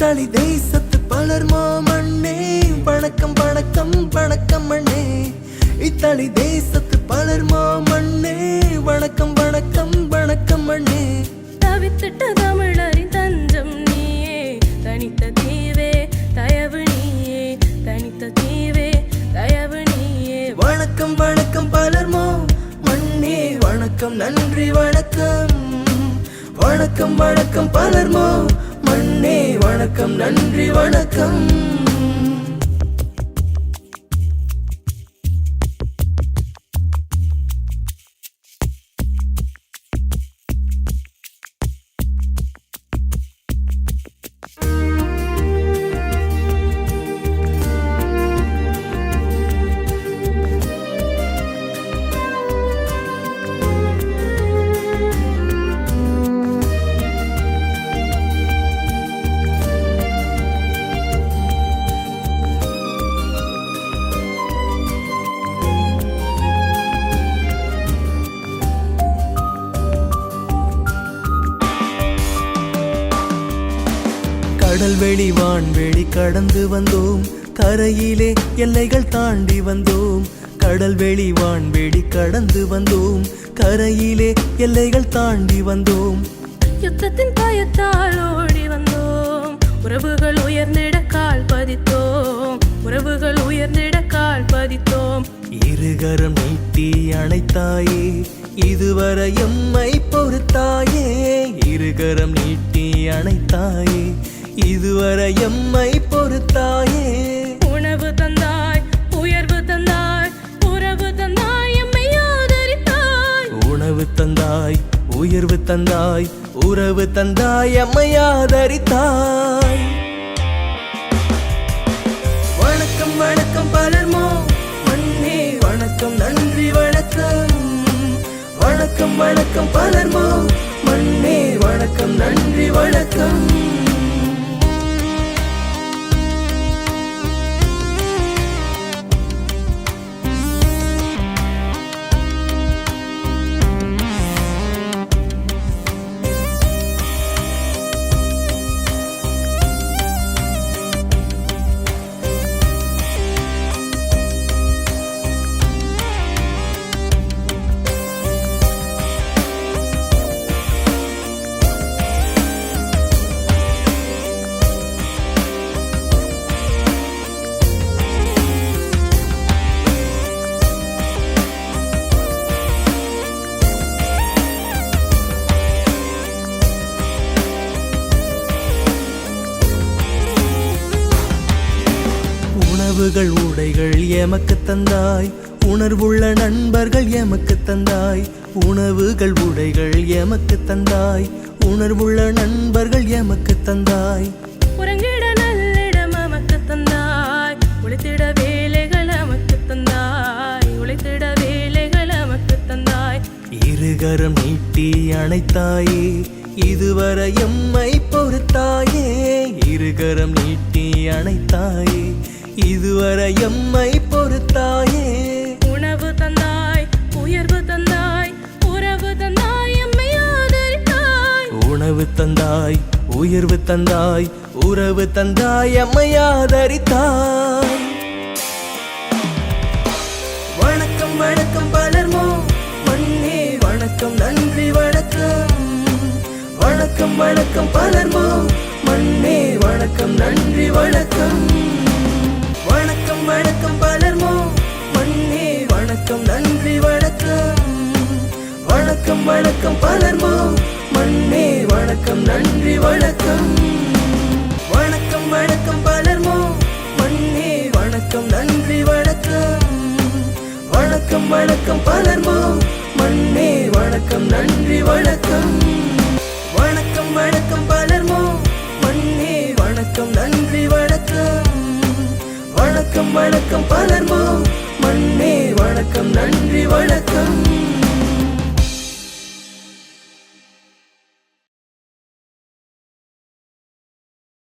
Italy தேசத்து பலர்மா மண்ணே வணக்கம் வணக்கம் வணக்கம் மண்ணே. இத்தாலி தேசத்து பலர்மா மண்ணே வணக்கம் வணக்கம் வணக்கம் மண்ணே. தவித்திட்ட தமிழரின் தஞ்சம் நீயே, தனித்த தீவே தயவு நீயே, தனித்த தீவே தயவு நீயே. வணக்கம் வணக்கம் பலர்மா மண்ணே வணக்கம் நன்றி வணக்கம். வணக்கம் வணக்கம் பலர்மா மண்ணே வணக்கம் நன்றி வணக்கம். கடல்வெளி வான்வெளி கடந்து வந்தோம், கரையிலே எல்லைகள் தாண்டி வந்தோம். கடல்வெளி வான்வெளி கடந்து வந்தோம், கரையிலே எல்லைகள் தாண்டி வந்தோம். யுத்தத்தின் பயத்தால் ஓடி வந்தோம், உறவுகள் உயர்ந்திட கால் பதித்தோம், உறவுகள் உயர்ந்திட கால் பதித்தோம். இருகரம் நீட்டி அணைத்தாயே, இதுவரை எம்மை பொறுத்தாயே. இருகரம் நீட்டி அணைத்தாயே, இதுவரை எம்மை பொறுத்தாயே. உணவு தந்தாய், உயர்வு தந்தாய், உறவு தந்தாய், எம்மை ஆதரித்தாய். உணவு தந்தாய், உயர்வு தந்தாய், உறவு தந்தாய், எம்மை ஆதரித்தாய். வணக்கம் வணக்கம் பலர்மா மண்ணே வணக்கம் நன்றி வணக்கம். வணக்கம் வணக்கம் பலர்மா மண்ணே வணக்கம் நன்றி வணக்கம். உணவுகள் உடைகள் எமக்கு தந்தாய், உணர்வுள்ள நண்பர்கள் எமக்கு தந்தாய். உணவுகள் உடைகள் எமக்கு தந்தாய், உணர்வுள்ள நண்பர்கள் எமக்கு தந்தாய். உறங்கிட நல்லிடம் எமக்கு தந்தாய், உழைத்திட வேலைகள் எமக்கு தந்தாய், உழைத்திட வேலைகள் எமக்கு தந்தாய். இருகரம் நீட்டி அணைத்தாயே, இதுவரை எம்மை பொறுத்தாயே. இருகரம் நீட்டி அணைத்தாயே, இதுவரை எம்மை பொறுத்தாயே. உணவு தந்தாய், உயர்வு தந்தாய், உறவு தந்தாய், எம்மை ஆதரித்தாய். உணவு தந்தாய், உயர்வு தந்தாய், உறவு தந்தாய், எம்மை ஆதரித்தாய். வணக்கம் வணக்கம் பலர்மா மண்ணே வணக்கம் நன்றி வணக்கம். வணக்கம் வணக்கம் பலர்மா மண்ணே வணக்கம் நன்றி வணக்கம். வணக்கம் வணக்கம் பலர்மா மண்ணே வணக்கம் நன்றி வணக்கம். வணக்கம் வணக்கம் பலர்மா மண்ணே வணக்கம் நன்றி வணக்கம். வணக்கம் வணக்கம் பலர்மா மண்ணே வணக்கம் நன்றி வணக்கம். வணக்கம் வணக்கம் பலர்மா மண்ணே வணக்கம் நன்றி வணக்கம். வணக்கம் வணக்கம் பலர்மா மண்ணே வணக்கம் நன்றி வணக்கம். வணக்கம் வணக்கம் பலர்மா மண்ணே வணக்கம் நன்றி வணக்கம்.